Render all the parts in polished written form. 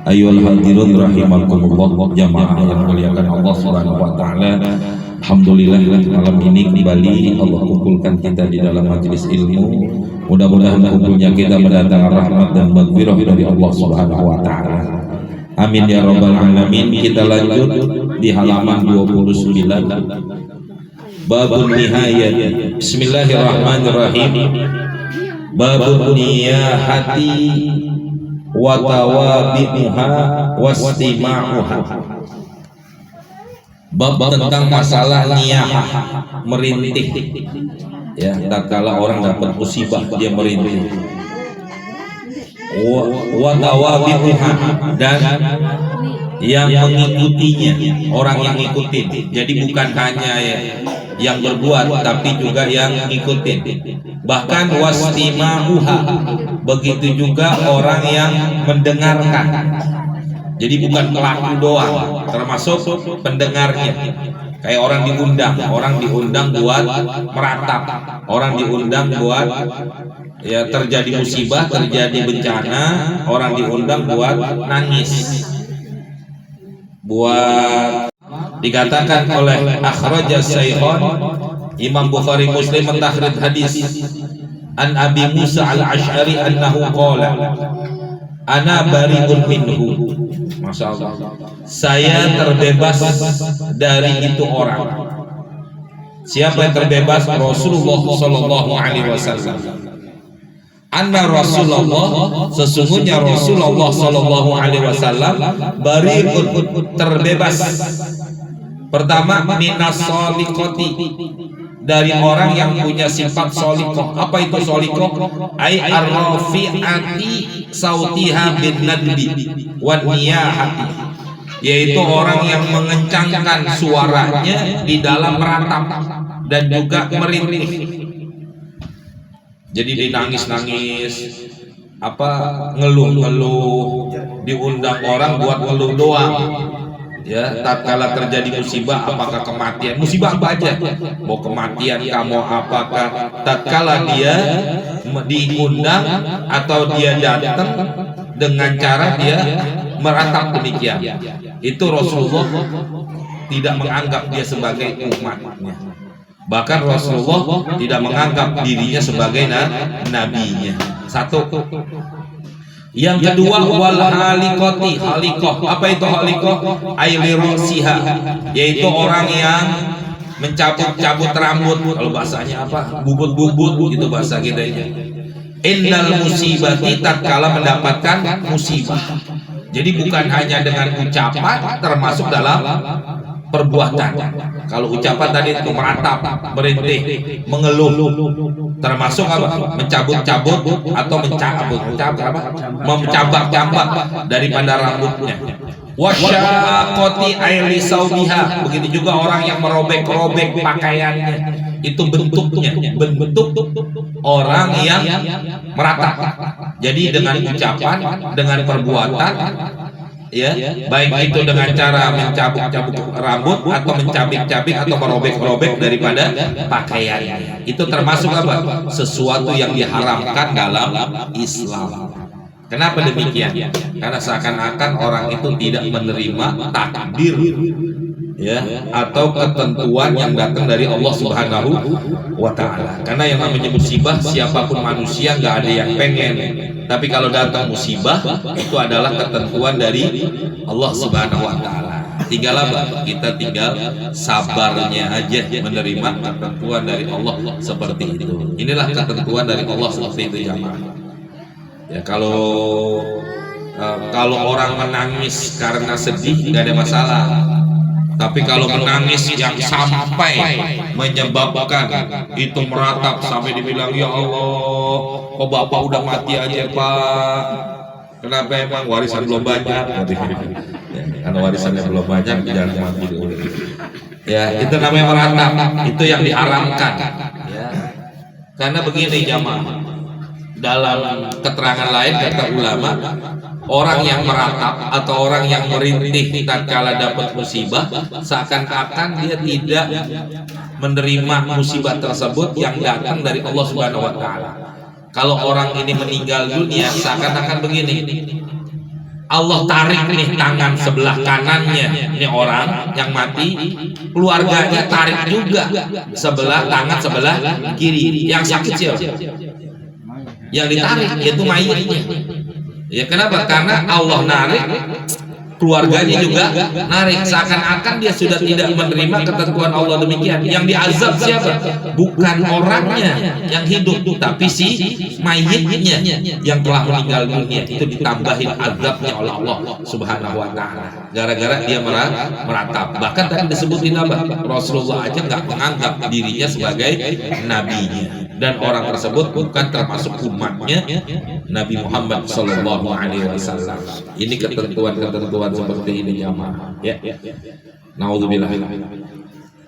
Ayyuhal hadirun rahimakumullah, jamaah yang muliakan Allah Subhanahu wa taala. Alhamdulillah malam ini kembali Allah kumpulkan kita di dalam majelis ilmu. Mudah-mudahan kumpulnya kita mendatangkan rahmat dan maghfirah dari Allah Subhanahu wa taala. Amin ya rabbal alamin. Kita lanjut di halaman 29. Babun nihayat. Bismillahirrahmanirrahim. Babun niyahati wa tawabi'uha wastima'uha. Bab tentang masalah niyah, merintih. Ya, tatkala orang dapat musibah dia merintih. Wa tawabi'uha, dan yang mengikutinya, orang yang ngikutin. Jadi bukan hanya yang berbuat tapi juga yang ngikutin. Bahkan wastima'uha, begitu juga orang yang mendengarkan. Jadi bukan pelaku doang, termasuk pendengarnya. Kayak orang diundang buat meratap, orang diundang buat ya terjadi musibah, terjadi bencana, orang diundang buat nangis. Buat dikatakan oleh akhrajas Syaikhan Imam Bukhari Muslim mentakhrij hadis an Abi Musa al-Asy'ari annahu qala ana bari'un minhu. Masya Allah, saya terbebas dari itu orang. Siapa yang terbebas? Rasulullah sallallahu alaihi wasallam. Anna Rasulullah, sesungguhnya Rasulullah sallallahu alaihi wasallam bari'un, terbebas. Pertama, minas soliqati, dari orang yang punya sifat solikoh. Apa itu solikoh? Ai ar-rafi'ati sautiha bin nadbi wan niyahati, yaitu orang yang mengencangkan suaranya di dalam meratap dan juga merintih. Jadi dinangis-nangis, ngeluh-ngeluh, diundang orang buat ngeluh doang. Ya, tatkala terjadi musibah, apakah kematian, musibah apa aja, mau kematian kamu, apakah tatkala dia diundang atau dia datang dengan cara dia meratap demikian, itu Rasulullah tidak menganggap dia sebagai umatnya. Bahkan Rasulullah tidak menganggap dirinya sebagai nabinya. Satu. Yang kedua, wal halikoti, halikoh. Apa itu halikoh? Ailirosiha, yaitu orang yang mencabut-cabut rambut. Kalau bahasanya apa? Bubut-bubut, itu bahasa kita ini. Indal musibati, tatkala mendapatkan musibah. Jadi bukan hanya dengan ucapan, termasuk dalam perbuatan. Kalau ucapan tadi itu meratap, merintih, mengeluh, termasuk apa? Mencabut-cabut atau mencabak-cabak daripada rambutnya. Wasyaqati aili saubiha, begitu juga orang yang merobek-robek pakaiannya. Itu bentuknya, bentuk orang yang meratap. Jadi dengan ucapan, dengan perbuatan, ya, baik itu dengan cara mencabuk-cabuk rambut atau mencabik-cabik atau merobek-robek daripada pakaiannya. Itu termasuk apa? Sesuatu yang diharamkan dalam Islam. Kenapa demikian? Karena seakan-akan orang itu tidak menerima takdir, ya, atau ketentuan yang datang dari Allah Subhanahu wa taala. Karena yang namanya musibah, siapapun manusia nggak ada yang pengen. Tapi kalau datang musibah, itu adalah ketentuan dari Allah Subhanahu wa taala. Tinggal apa? Kita tinggal sabarnya aja menerima ketentuan dari Allah seperti itu. Inilah ketentuan dari Allah seperti itu, jamaah. Ya, kalau orang menangis karena sedih nggak ada masalah. Tapi kalau menangis yang sampai menyebabkan itu meratap sampai dibilang, ya Allah, kok bapak udah mati aja pak? Kenapa emang warisan belum banyak? Karena warisannya belum banyak, jangan mati dulu. Ya, itu namanya meratap. Itu yang diharamkan. Ya. Karena begini jamaah, dalam keterangan lain kata ulama, orang yang meratap atau orang yang merintih tatkala dapat musibah, seakan-akan dia tidak menerima musibah tersebut yang datang dari Allah Subhanahu wa taala. Kalau orang ini meninggal dunia, seakan-akan begini, Allah tarik nih tangan sebelah kanannya ini orang yang mati, keluarganya tarik juga sebelah tangan sebelah kiri. Yang sakit siapa? Yang ditarik yaitu mayitnya. Ya kenapa? Karena Allah narik, keluarganya juga narik, seakan-akan dia sudah tidak menerima ketentuan Allah demikian. Yang diazab siapa? Bukan orangnya yang hidup, tapi si mayitnya yang telah meninggal dunia. Itu ditambahin azabnya oleh Allah Subhanahu wa ta'ala gara-gara dia meratap. Bahkan tadi disebutin apa? Rasulullah aja nggak menganggap dirinya sebagai nabinya, dan orang tersebut bukan termasuk umatnya Nabi Muhammad Sallallahu Alaihi Wasallam. Ini ketentuan-ketentuan seperti ini jamaah. Ya. Naudzubillah.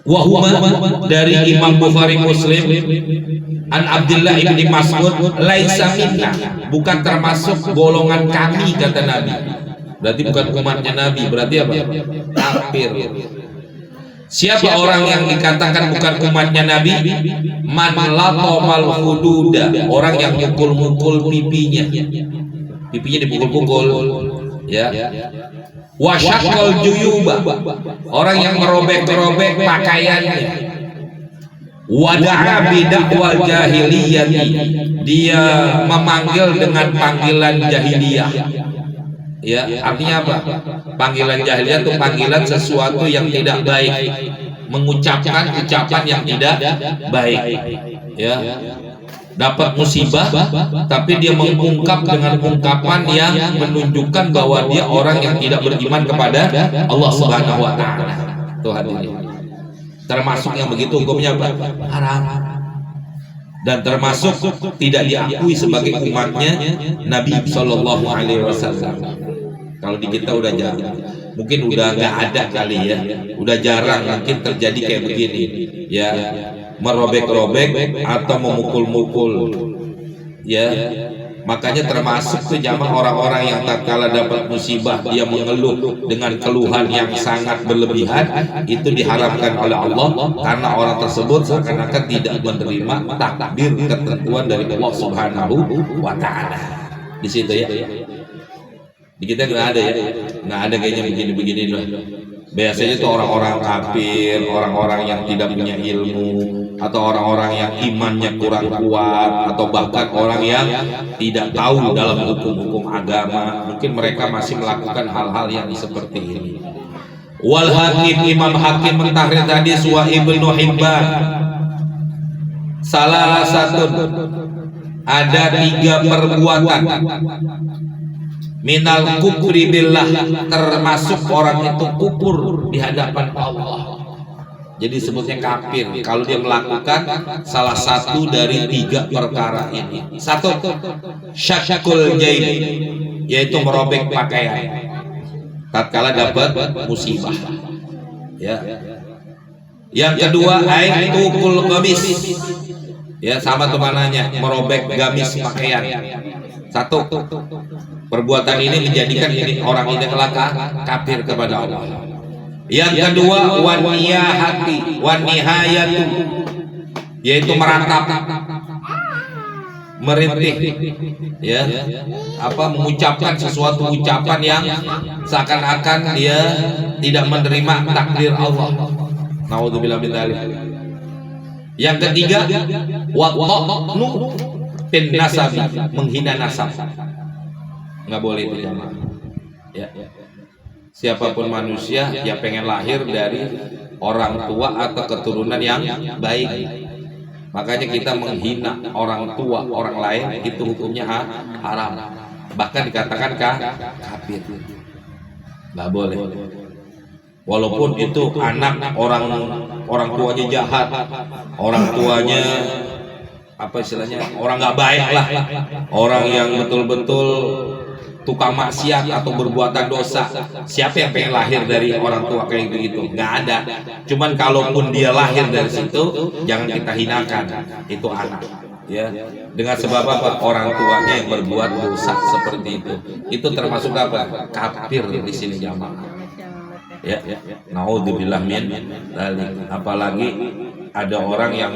Wahuma dari Imam Bukhari Muslim an Abdullah ibni Mas'ud laisa minna, bukan termasuk golongan kami kata Nabi. Berarti bukan umatnya Nabi. Berarti apa? Kafir. Siapa orang yang dikatakan bukan umatnya Nabi? Man latamal hududa, orang yang mukul-mukul pipinya dipukul-pukul, ya. Wasyaqal juyuba, orang yang merobek-robek pakaiannya. Wada'a bidakwal jahiliyati, dia memanggil dengan panggilan jahiliyah. Ya, artinya apa? Panggilan jahiliyah itu panggilan sesuatu yang tidak baik, mengucapkan ucapan yang tidak baik. Ya, dapat musibah, tapi dia mengungkap dengan ungkapan yang menunjukkan bahwa dia orang yang tidak beriman kepada Allah Subhanahu Wa Taala. Tuhan ini termasuk yang begitu hukumnya apa? Haram. Dan termasuk tidak diakui sebagai umatnya Nabi Shallallahu Alaihi Wasallam. Kalau di kita udah jarang, mungkin udah nggak ada kali ya, udah jarang mungkin terjadi kayak begini, ya, merobek-robek atau memukul-mukul, ya. Makanya termasuk tuh jamaah orang-orang yang tatkala dapat musibah dia mengeluh dengan keluhan yang sangat berlebihan, itu diharamkan oleh Allah karena orang tersebut seakan-akan tidak menerima takdir ketentuan dari Allah Subhanahu wa Ta'ala. Di situ ya. Di kita nggak ada ya, nggak ada kayaknya begini-begini loh. Biasanya itu orang-orang kafir, orang-orang yang tidak punya ilmu, atau orang-orang yang imannya kurang kuat, atau bahkan orang yang tidak tahu dalam hukum-hukum agama. Mungkin mereka masih melakukan hal-hal yang seperti ini. Wal Hakim, Imam Hakim mentahrir hadis wa Ibnu Hibban. Salah satu ada 3 perbuatan minal kufri billah, termasuk orang itu kufur di hadapan Allah. Jadi sebutnya kafir kalau dia melakukan salah satu dari 3 perkara ini. 1, syakul jaib, yaitu merobek pakaian tatkala dapat musibah, ya. Yang kedua, aitukul gamis, ya, sama tuh mananya, merobek gamis pakaian. 1, perbuatan ini menjadikan orang ini kelaka kafir kepada Allah. Yang kedua, wanihayatu, yaitu meratap, merintih, ya, mengucapkan sesuatu ucapan yang seakan-akan dia tidak menerima takdir Allah. Naudzubillah min dzalik. Yang ketiga, waqnu bin nasabi, menghina nasab. Nggak boleh itu jamaah. Ya. Siapapun manusia yang pengen lahir dari orang tua atau keturunan yang baik. Makanya kita menghina orang tua orang lain itu hukumnya haram. Bahkan dikatakan kafir. Nggak boleh. Walaupun itu anak orang tuanya jahat, orang tuanya apa istilahnya, orang nggak baik lah, orang yang betul-betul tukang maksiat atau berbuatan dosa. Siapa yang pengen lahir dari orang tua kayak gitu? Nggak ada. Cuman kalaupun dia lahir dari situ, jangan kita hinakan itu anak, ya. Dengan sebab apa? Orang tuanya yang berbuat dosa seperti itu termasuk apa? Kafir di sini jamaah. Ya, naudzubillah min dzalik. Apalagi ada orang yang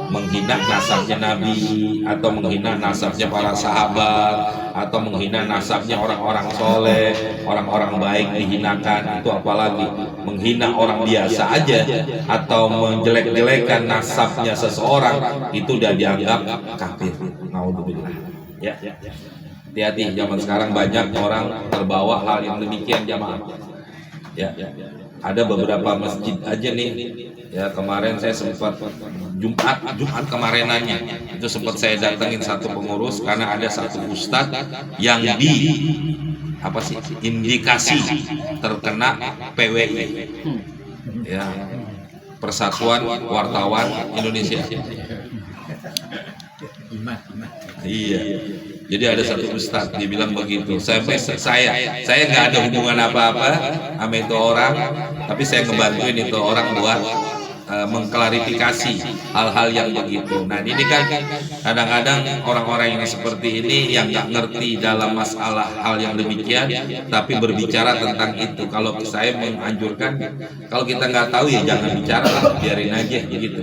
menghina nasabnya Nabi, atau menghina nasabnya para sahabat, atau menghina nasabnya orang-orang soleh, orang-orang baik dihinakan. Itu apalagi menghina orang biasa aja atau menjelek-jelekan nasabnya seseorang, itu udah dianggap kafir. Naudzubillah. Ya, hati-hati, zaman sekarang banyak orang terbawa hal yang demikian, jamaah. Ya, ada beberapa masjid aja nih. Ya, kemarin saya sempat Jumat kemarinannya itu sempat saya datengin satu pengurus, karena ada satu ustadz yang indikasi terkena PWI, ya, Persatuan Wartawan Indonesia. Iya. Jadi ada satu ustadz dia bilang begitu. Saya nggak ada hubungan apa-apa sama itu orang, tapi saya ngebantuin itu orang buat mengklarifikasi hal-hal yang begitu. Nah, ini kan kadang-kadang orang-orang yang seperti ini yang nggak ngerti dalam masalah hal yang demikian, tapi berbicara tentang itu. Kalau saya menganjurkan, kalau kita nggak tahu ya jangan bicara lah, biarin aja gitu.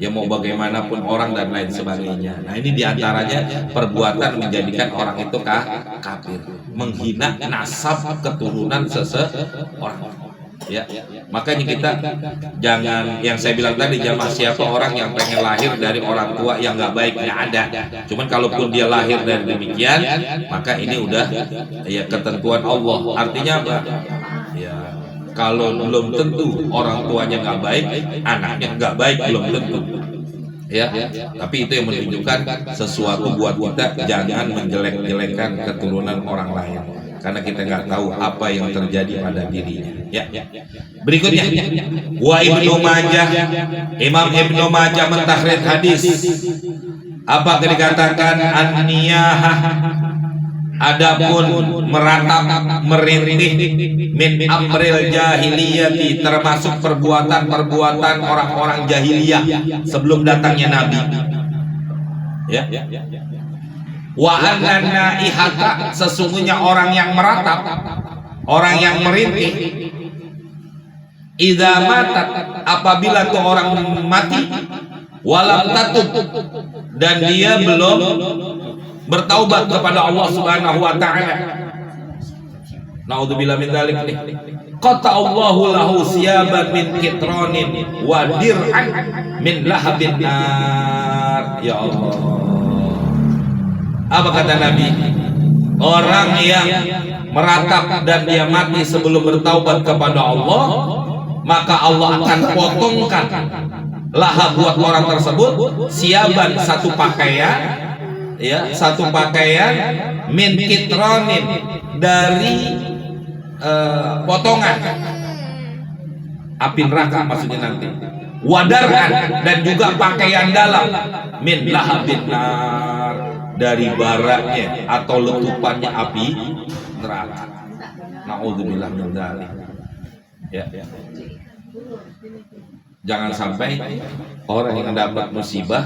Ya mau bagaimanapun orang dan lain sebagainya. Nah, ini diantaranya perbuatan menjadikan orang itu kafir, menghina nasab keturunan seseorang. Ya, makanya kita jangan, yang saya bilang tadi, jamaah, siapa orang yang pengen lahir dari orang tua yang nggak baik, nggak ada. Cuman kalaupun dia lahir dari demikian, maka ini udah ya ketentuan Allah. Artinya apa? Ya, kalau belum tentu orang tuanya nggak baik, anaknya nggak baik, belum tentu. Ya, tapi itu yang menunjukkan sesuatu buat kita jangan menjelek-jelekan keturunan orang lain, karena kita nggak tahu apa yang terjadi pada dirinya. Ya. Berikutnya, wa Ibnu Majah, Imam Ibnu Majah mentahrid hadis. Apa yang dikatakan an-niyahah? Adapun meratap, merintih, min amril jahiliyati, termasuk perbuatan-perbuatan orang-orang jahiliyah sebelum datangnya Nabi. Ya. Wa anna ihata, sesungguhnya orang yang meratap, orang yang merintih, idza matat, apabila tuh orang mati, walam tatub, dan dia belum bertaubat kepada Allah Subhanahu wa taala. Naudzubillah min dzalik nih. Qata Allahu lahu siyaban min kitranin wa dir'an min lahabin nar. Ya Allah. Apa kata Nabi? Orang yang meratap dan dia mati sebelum bertaubat kepada Allah, maka Allah akan potongkan lahab buat orang tersebut siaban, satu pakaian, ya, satu pakaian, min kitronin, dari potongan api neraka maksudnya nanti, wadaran, dan juga pakaian dalam, min lahabin nar, dari baraknya atau letupannya api neraka. Naudzubillah min dzalik. Ya. Jangan sampai orang yang dapat musibah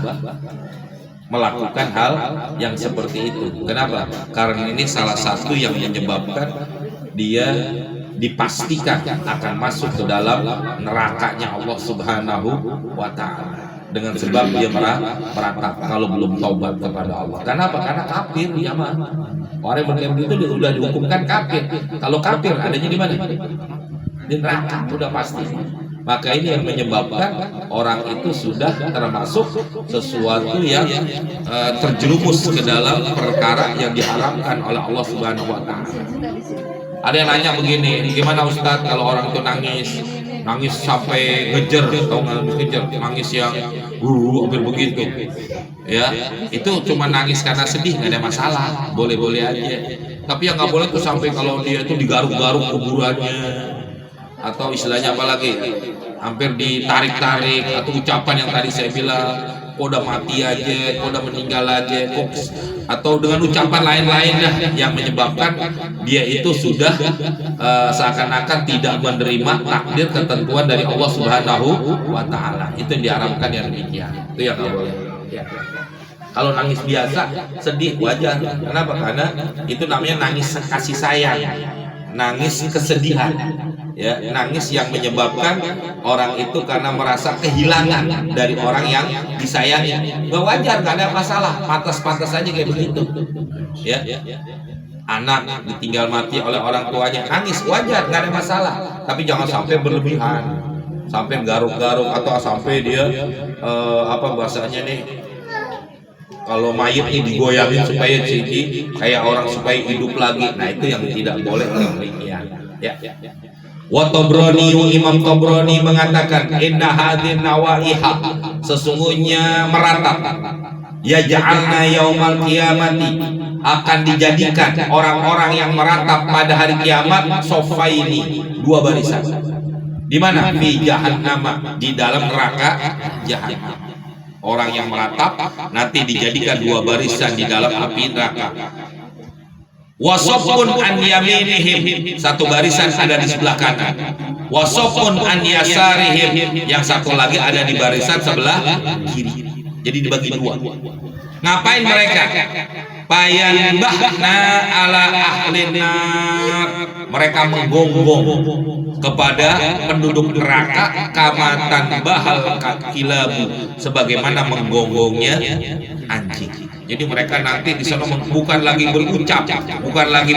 melakukan hal yang seperti itu. Kenapa? Karena ini salah satu yang menyebabkan dia dipastikan akan masuk ke dalam nerakanya Allah Subhanahu wa taala, dengan sebab dia meratap kalau belum taubat kepada Allah. Kenapa? Karena kafir dia mah. Orang yang begitu sudah dihukumkan kafir. Kalau kafir adanya di mana? Di neraka, sudah pasti. Maka ini yang menyebabkan orang itu sudah termasuk sesuatu yang terjerumus ke dalam perkara yang diharamkan oleh Allah Subhanahu wa taala. Ada yang nanya begini, gimana Ustadz kalau orang itu nangis sampai ngejer, atau nangis yang hampir begitu, ya, itu cuma nangis karena sedih, nggak ada masalah, boleh-boleh aja. Tapi yang nggak boleh tuh sampai kalau dia itu digaruk-garuk kuburannya, atau istilahnya apalagi hampir ditarik-tarik, atau ucapan yang tadi saya bilang, kok udah mati aja, kok udah meninggal aja, kok, atau dengan ucapan lain-lain dah yang menyebabkan dia itu sudah seakan-akan tidak menerima takdir ketentuan dari Allah Subhanahu wa taala. Itu yang diharamkan yang demikian. Itu yang nggak boleh. Ya. Kalau nangis biasa, sedih, wajar. Kenapa? Karena itu namanya nangis kasih sayang, nangis kesedihan. Ya, nangis yang menyebabkan orang itu karena merasa kehilangan dari orang yang disayangi. Gak wajar, gak ada masalah, pantas-pantas aja kayak begitu. Ya, anak ditinggal mati oleh orang tuanya, nangis wajar, gak ada masalah. Tapi jangan sampai berlebihan, sampai garuk-garuk atau sampai dia apa bahasanya nih, kalau mayat ini digoyangin supaya jadi kayak orang supaya hidup lagi. Nah itu yang tidak boleh demikian. Ya. Wa Tabrani, Imam Tabrani mengatakan inna hadhin nawaiha, sesungguhnya meratap, ya ja'alna yaumal qiyamati, akan dijadikan orang-orang yang meratap pada hari kiamat sofaini, dua barisan. Di mana? Fi jahannam, di dalam neraka jahannam. Orang yang meratap nanti dijadikan dua barisan di dalam api neraka. Wasofun an yaminihim, satu barisan ada di sebelah kanan. Wasofun an yasarihim, yang satu lagi ada di barisan sebelah kiri. Jadi dibagi dua. Ngapain mereka? Payanbahna ala ahlina, mereka menggonggong kepada penduduk neraka, kamatan bahal kilabu, sebagaimana menggonggongnya anjing. Jadi mereka nanti di sana bukan lagi berucap, bukan lagi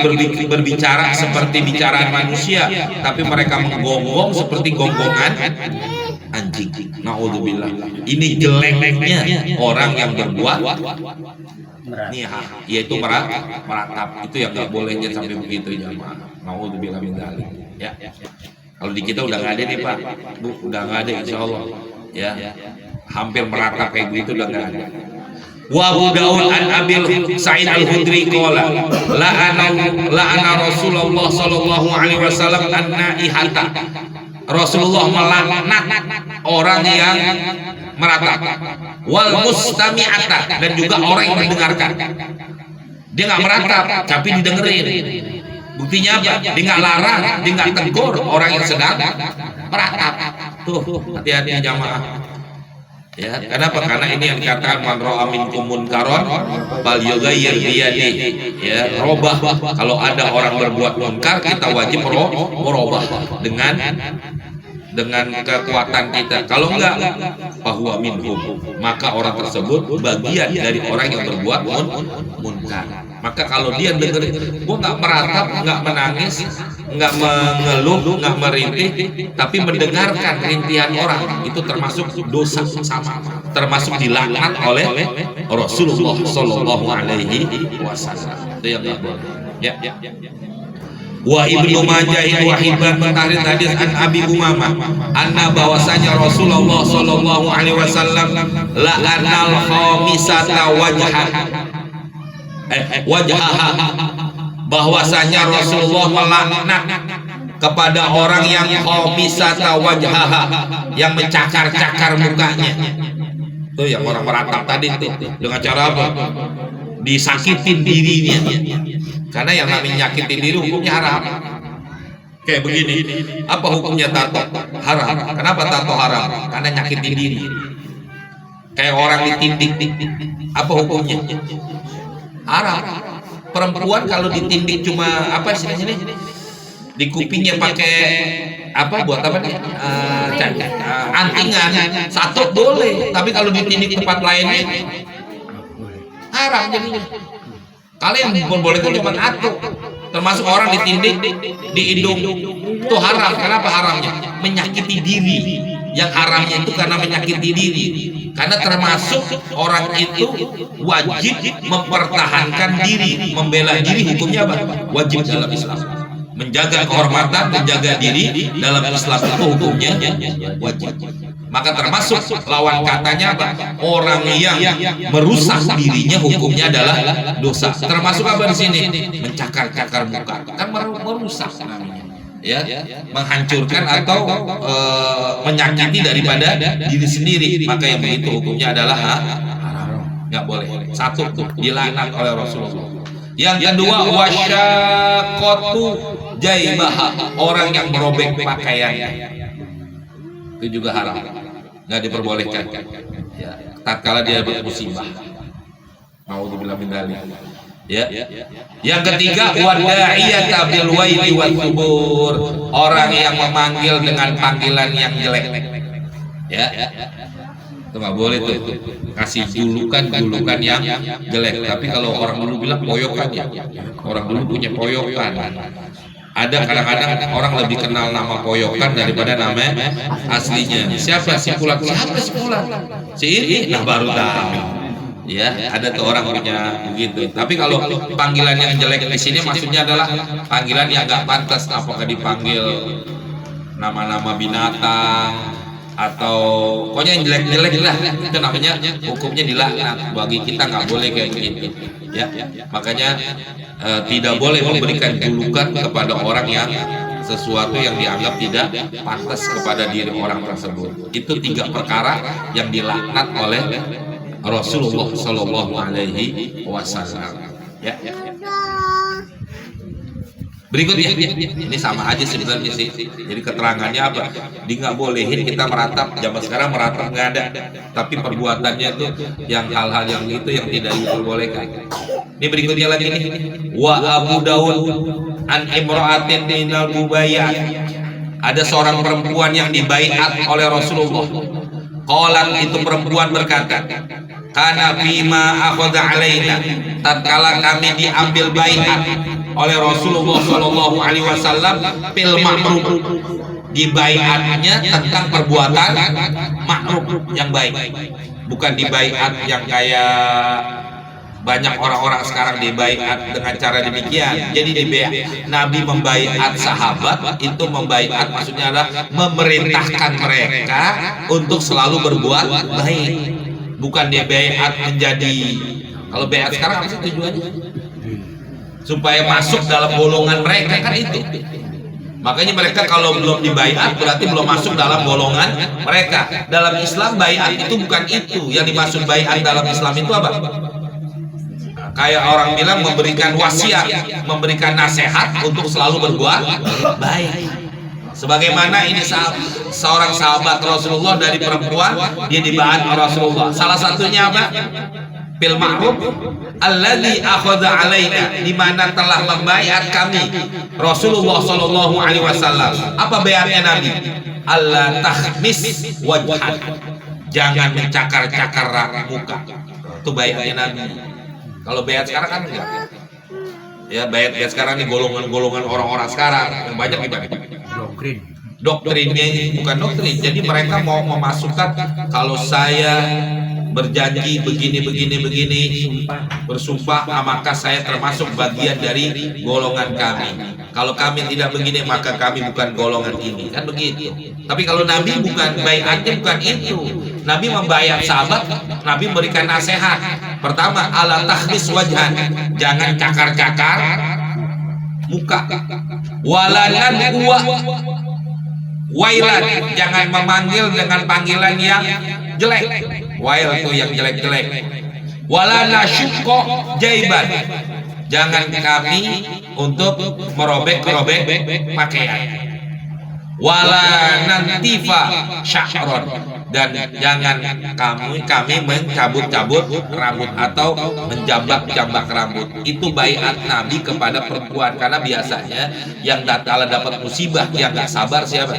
berbicara seperti bicaraan manusia, tapi mereka menggonggong seperti gonggongan anjing. Naudzubillah. Ini jeleknya orang yang berbuat niha, yaitu meratap. Itu yang nggak bolehnya sampai begitu jamaah. Naudzubillah min dzalik. Ya. Kalau di kita udah nggak ada nih Pak, Bu, udah nggak ada insya Allah. Ya, hampir meratap kayak gitu udah nggak ada. Wa Abu Daud an Abil Sa'id Al-Khudri qala la'ana Rasulullah sallallahu alaihi wasallam an-naihata. Rasulullah melaknat orang yang meratap, wal mustami'ata, dan juga orang yang mendengarkan. Dia nggak meratap tapi didengerin. Buktinya apa? Dia nggak larang, dia nggak tegur orang yang sedang meratap. Tuh, hati-hati jamaah. Ya, kenapa? Karena ini yang dikatakan man ra'a minkum munkaron fal yughayyir bi yadihi. Ya, robah. Kalau ada orang berbuat munkar, kita wajib merubah dengan kekuatan kita. Kalau enggak, fahuwa minhum, maka orang tersebut bagian dari orang yang berbuat munkar. Maka kalau dia dengar, gua nggak meratap, nggak menangis, nggak mengeluh, nggak merintih, tapi mendengarkan rintihan orang, itu termasuk dosa sama, termasuk dilaknat oleh Rasulullah Shallallahu Alaihi Wasallam. Itu yang nggak boleh. Ya. Wa Ibnu Majah wa Hibban mentahrid hadis an Abi Umamah anna bahwasanya Rasulullah Shallallahu Alaihi Wasallam la'anal khamisata wajhaha, bahwasanya Rasulullah melaknat kepada orang yang khamisata wajhaha, yang mencakar-cakar mukanya. Tuh yang orang meratap tadi tuh, dengan cara apa? Disakitin dirinya. Karena yang namanya nyakitin diri hukumnya haram. Kayak begini, apa hukumnya tato? Haram. Kenapa tato haram? Karena nyakitin diri. Kayak orang ditindik, apa hukumnya? Haram. Perempuan kalau ditindik cuma apa sih ini? Di kupingnya pakai apa, buat apa nih? Antingan satu boleh, tapi kalau ditindik tempat lainnya haram jadinya. Kalian boleh itu cuma satu, termasuk orang ditindik di hidung, itu haram. Kenapa haramnya? Menyakiti diri. Yang haramnya itu karena menyakiti diri. Karena termasuk orang itu wajib mempertahankan diri, membela diri. Hukumnya apa? Wajib dalam Islam. Menjaga kehormatan, menjaga diri dalam Islam itu hukumnya wajib. Maka termasuk lawan katanya apa? Orang yang merusak dirinya hukumnya adalah dosa. Termasuk apa di sini? Mencakar-cakar muka. Kan merusak namanya. Ya, menghancurkan atau menyakiti daripada diri sendiri. Maka yang begitu hukumnya adalah haram. Nggak boleh. Satu tuh dilaknat oleh Rasulullah. Yang kedua, wasyaqatu jaibaha, orang yang merobek pakaiannya. Itu juga haram. Nggak diperbolehkan. Ya, tatkala dia bermusibah. Naudzubillah min dzalik. Ya. Yang ketiga, wada'iyata bil waili wal kubur, orang yang memanggil dengan panggilan yang jelek. Ya. Itu nggak boleh tuh kasih julukan yang jelek. Tapi kalau orang dulu bilang poyokan ya, orang dulu punya poyokan. Ada kadang-kadang orang lebih kenal nama poyokan daripada nama aslinya. Siapa si Fulan? Siapa si Fulan? Si ini, nah baru tahu. Ya, ada tuh orang punya begitu. Tapi kalau panggilan yang jelek di sini maksudnya adalah panggilan yang nggak pantas. Apakah dipanggil nama-nama binatang atau pokoknya yang jelek-jelek lah, itu namanya hukumnya dilaknat. Bagi kita nggak boleh kayak begitu. Ya, makanya tidak boleh memberikan julukan kepada orang yang sesuatu yang dianggap tidak pantas kepada diri orang tersebut. Itu 3 perkara yang dilaknat oleh Rasulullah Shallallahu Alaihi Wasallam. Ya. Berikutnya, ini sama aja sebenarnya sih. Jadi keterangannya apa? Dia nggak bolehin kita meratap. Zaman sekarang meratap nggak ada. Tapi perbuatannya itu yang hal-hal yang itu yang tidak diperbolehkan. Ini berikutnya lagi nih. Wa Abu Dawud an imra'atin minal mubayyah. Ada seorang perempuan yang dibaiat oleh Rasulullah. Qalat, itu perempuan berkata, kana bima akhadha alaina, tatkala kami diambil baiat oleh Rasulullah Shallallahu Alaihi Wasallam fil ma'ruf, di baiatnya tentang perbuatan ma'ruf yang baik, bukan di baiat yang kayak banyak orang-orang sekarang dibaiat dengan cara demikian. Jadi di Nabi membaiat sahabat itu membaiat maksudnya adalah memerintahkan mereka untuk selalu berbuat baik, bukan dia baiat menjadi. Kalau baiat sekarang apa sih tujuannya? Supaya masuk dalam golongan mereka, kan itu. Makanya mereka kalau belum dibaiat berarti belum masuk dalam golongan mereka. Dalam Islam baiat itu bukan itu. Yang dimaksud baiat dalam Islam itu apa? Kayak orang bilang memberikan wasiat, memberikan nasihat untuk selalu berbuat baik. Sebagaimana ini seorang sahabat Rasulullah dari perempuan, dia dibaiat Rasulullah. Salah satunya apa? Bil ma'ruf alladzi akhadha alaina, di mana telah membaiat kami Rasulullah Shallallahu Alaihi Wasallam. Apa baiatnya Nabi? Allah takhmis wajhan, jangan mencakar-cakar muka. Itu baiatnya Nabi. Kalau baiat sekarang kan enggak. Ya, baiat sekarang nih golongan-golongan orang-orang sekarang yang banyak gimana? Doktrinnya bukan doktrin. Jadi mereka mau memasukkan kalau saya berjanji begini bersumpah, maka saya termasuk bagian dari golongan kami. Kalau kami tidak begini maka kami bukan golongan ini, kan begitu. Tapi kalau Nabi bukan, baiatnya bukan itu. Nabi membaiat sahabat, Nabi memberikan nasihat. Pertama, ala takhmis wajhan, jangan cakar-cakar muka. Walanan wailan, jangan memanggil dengan panggilan yang jelek. Wail itu yang jelek-jelek. Wala nasyukko jaiban, jangan kami untuk merobek-robek pakaian. Wala nantifa sya'ron, dan jangan kami mencabut-cabut rambut atau menjambak-jambak rambut. Itu baiat Nabi kepada perempuan, karena biasanya yang kalau dapat musibah yang nggak sabar siapa?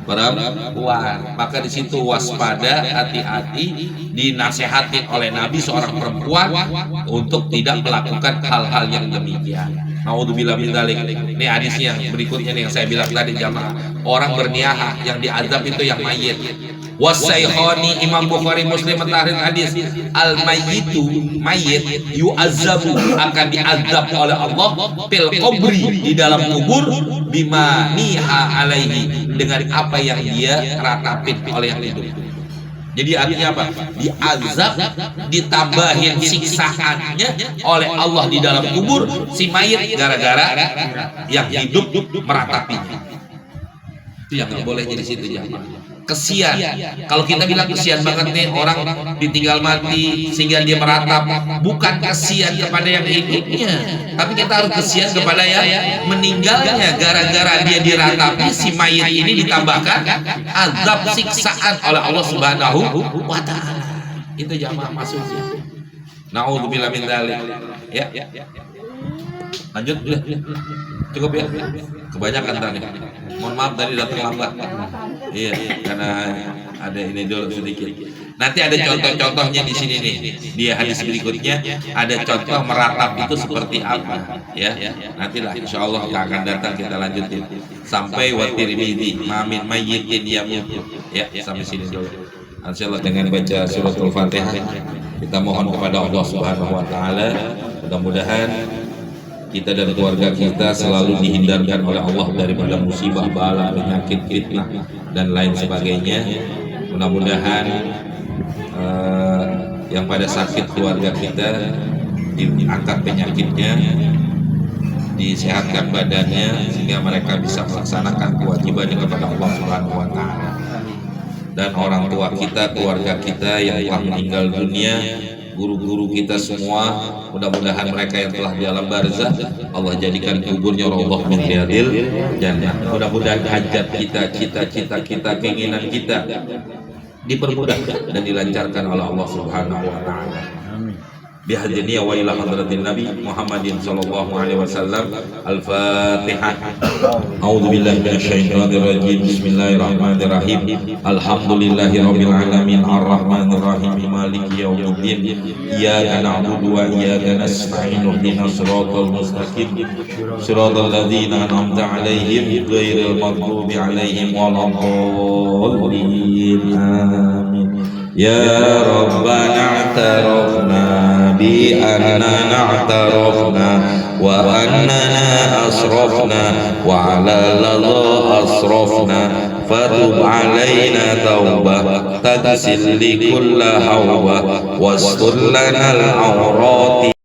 Perempuan. Maka di situ waspada, hati-hati, dinasehati oleh Nabi seorang perempuan untuk tidak melakukan hal-hal yang demikian. Naudzubillah min dzalik. Ini hadisnya yang berikutnya nih yang saya bilang tadi jamaah. Orang berniaha yang diazab itu yang mayit. Wasaykhani, Imam Bukhari Muslim mentahrir hadis, al mayyitu, mayit, yu'azzabu, akan diazab oleh Allah fil qabri, di dalam kubur, bima niha alaihi, dengan apa yang dia ratapin oleh yang hidup. Jadi artinya apa? Diazab, ditambahin siksaannya oleh Allah di dalam kubur si mayit gara-gara yang hidup meratapinya. Itu yang nggak boleh jadi situ jamaah. Kesian. Kalau kita bilang kesian banget nih orang ditinggal mati sehingga dia meratap, bukan kesian kepada yang hidupnya, tapi kita harus kesian kepada yang meninggalnya. Gara-gara dia diratapi, si mayit ini ditambahkan azab siksaan oleh Allah Subhanahu wa Ta'ala. Itu jamaah maksudnya. Naudzubillah min dzalik. Ya. Lanjut udah. Cukup ya. Kebanyakan tadi. Mohon maaf tadi datang lambat. Iya, karena ada ini dulu sedikit. Nanti ada contoh-contohnya di sini nih. Di hadis berikutnya ada contoh meratap itu seperti apa, ya. Nantilah insyaallah akan datang kita lanjutin sampai wa Tirmidzi mamin mayyitin yamutu. Ya, sampai sini dulu. Insyaallah dengan baca suratul Fatihah kita mohon kepada Allah Subhanahu wa taala mudah-mudahan kita dan keluarga kita selalu dihindarkan oleh Allah daripada musibah, bala, penyakit, fitnah dan lain sebagainya. Mudah-mudahan yang pada sakit keluarga kita diangkat penyakitnya, disehatkan badannya sehingga mereka bisa melaksanakan kewajibannya kepada Allah Subhanahu wa taala. Dan orang tua kita, keluarga kita yang telah meninggal dunia, guru-guru kita semua, mudah-mudahan mereka yang telah di alam barzah Allah jadikan kuburnya raudhah min riyadil jannah. Mudah-mudahan hajat kita, cita-cita kita, keinginan kita dipermudah dan dilancarkan oleh Allah Subhanahu wa taala. Bihadini wa ila hadratin Nabi Muhammadin sallallahu alaihi wasallam. Al-Fatihah. A'udzu billahi minasyaitonir rajim. Bismillahirrahmanirrahim. Alhamdulillahirabbil alamin arrahmanir rahim maliki yaumiddin. Iyyaka na'budu wa iyyaka nasta'in. Ihdinas siratal mustaqim. Siratal ladzina an'amta 'alaihim ghairil maghdubi 'alaihim waladdallin. Amin. Ya Rabbana a'tarafna bi annana a'tarafna wa annana asrafna wa ala ladha asrafna fatub alaina tawbah tagsil li kulla hawba wastur lana al-awrati